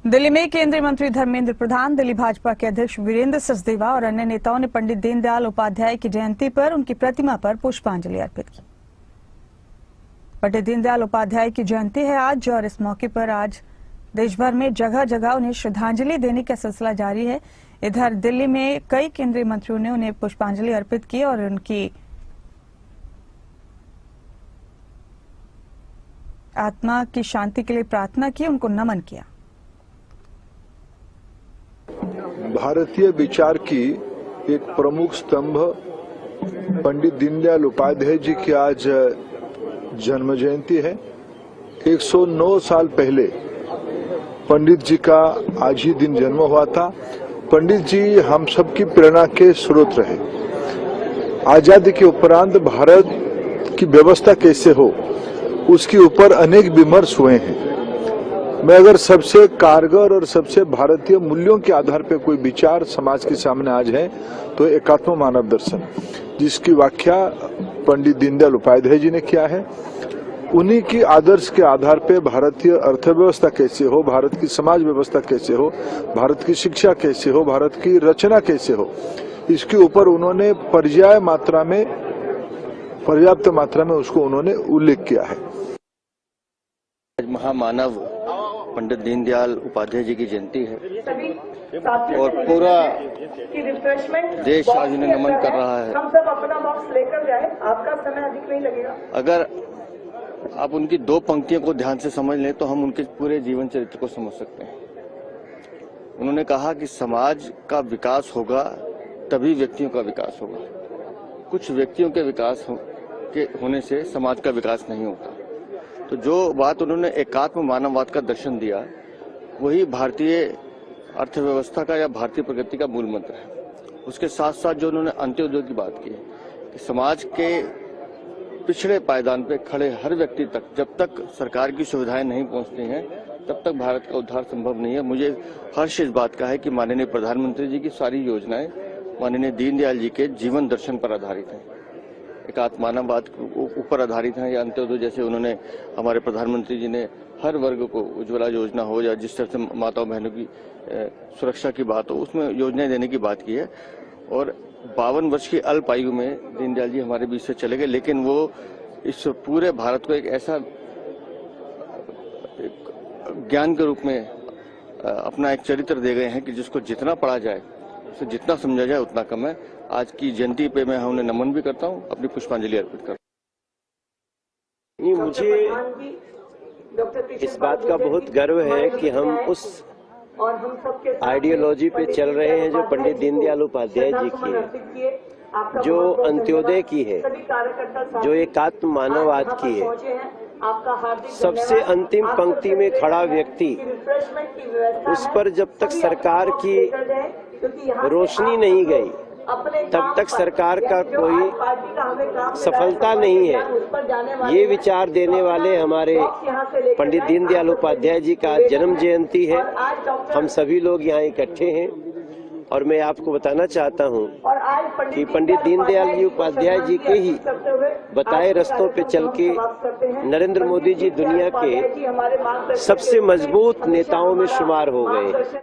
दिल्ली में केंद्रीय मंत्री धर्मेंद्र प्रधान, दिल्ली भाजपा के अध्यक्ष वीरेंद्र सचदेवा और अन्य नेताओं ने पंडित दीनदयाल उपाध्याय की जयंती पर उनकी प्रतिमा पर पुष्पांजलि अर्पित की। पंडित दीनदयाल उपाध्याय की जयंती है आज और इस मौके पर आज देश भर में जगह जगह उन्हें श्रद्धांजलि देने का सिलसिला जारी है। इधर दिल्ली में कई केंद्रीय मंत्रियों ने उन्हें पुष्पांजलि अर्पित की और उनकी आत्मा की शांति के लिए प्रार्थना की, उनको नमन किया। भारतीय विचार की एक प्रमुख स्तंभ पंडित दीनदयाल उपाध्याय जी की आज जन्म जयंती है। 109 साल पहले पंडित जी का आज ही दिन जन्म हुआ था। पंडित जी हम सबकी प्रेरणा के स्रोत रहे। आजादी के उपरांत भारत की व्यवस्था कैसे हो उसके ऊपर अनेक विमर्श हुए हैं। मैं अगर सबसे कारगर और सबसे भारतीय मूल्यों के आधार पर कोई विचार समाज के सामने आज है तो एकात्म मानव दर्शन, जिसकी व्याख्या पंडित दीनदयाल उपाध्याय जी ने किया है। उन्हीं की आदर्श के आधार पर भारतीय अर्थव्यवस्था कैसे हो, भारत की समाज व्यवस्था कैसे हो, भारत की शिक्षा कैसे हो, भारत की रचना कैसे हो, इसके ऊपर उन्होंने पर्याप्त मात्रा में उसको उन्होंने उल्लेख किया है। महामानव पंडित दीनदयाल उपाध्याय जी की जयंती है और पूरा देश आज उन्हें नमन कर रहा है। हम सब अपना बॉक्स लेकर जाए, आपका समय अधिक नहीं लगेगा। अगर आप उनकी दो पंक्तियों को ध्यान से समझ लें तो हम उनके पूरे जीवन चरित्र को समझ सकते हैं। उन्होंने कहा कि समाज का विकास होगा तभी व्यक्तियों का विकास होगा। कुछ व्यक्तियों के विकास के होने से समाज का विकास नहीं होता। तो जो बात उन्होंने एकात्म मानववाद का दर्शन दिया, वही भारतीय अर्थव्यवस्था का या भारतीय प्रगति का मूल मंत्र है। उसके साथ साथ जो उन्होंने अंत्योदय की बात की है कि समाज के पिछड़े पायदान पे खड़े हर व्यक्ति तक जब तक सरकार की सुविधाएं नहीं पहुंचती हैं तब तक भारत का उद्धार संभव नहीं है। मुझे हर्ष इस बात का है कि माननीय प्रधानमंत्री जी की सारी योजनाएं माननीय दीनदयाल जी के जीवन दर्शन पर आधारित हैं, एकात्म मानववाद के ऊपर आधारित हैं। या अंत्योदय जैसे उन्होंने हमारे प्रधानमंत्री जी ने हर वर्ग को उज्ज्वला योजना हो या जिस तरह से माताओं बहनों की सुरक्षा की बात हो, उसमें योजनाएं देने की बात की है। और 52 वर्ष की अल्प आयु में दीनदयाल जी हमारे बीच से चले गए, लेकिन वो इस पूरे भारत को एक ऐसा ज्ञान के रूप में अपना एक चरित्र दे गए हैं कि जिसको जितना पढ़ा जाए, उसे जितना समझा जाए उतना कम है। आज की जयंती पे मैं उन्हें नमन भी करता हूँ, अपनी पुष्पांजलि अर्पित करता हूँ। मुझे इस बात का बहुत गर्व है कि हम उस आइडियोलॉजी पे चल रहे हैं जो पंडित दीनदयाल उपाध्याय जी की है, जो अंत्योदय की है, जो एकात्म मानववाद की है। सबसे अंतिम पंक्ति में खड़ा व्यक्ति, उस पर जब तक सरकार की रोशनी नहीं गई तब तक सरकार का कोई सफलता नहीं है। ये विचार देने वाले हमारे पंडित दीनदयाल उपाध्याय जी का जन्म जयंती है। हम सभी लोग यहाँ इकट्ठे हैं और मैं आपको बताना चाहता हूँ कि पंडित दीनदयाल जी उपाध्याय जी के ही बताए रास्तों पे चल के नरेंद्र मोदी जी दुनिया के सबसे मजबूत नेताओं में शुमार हो गए।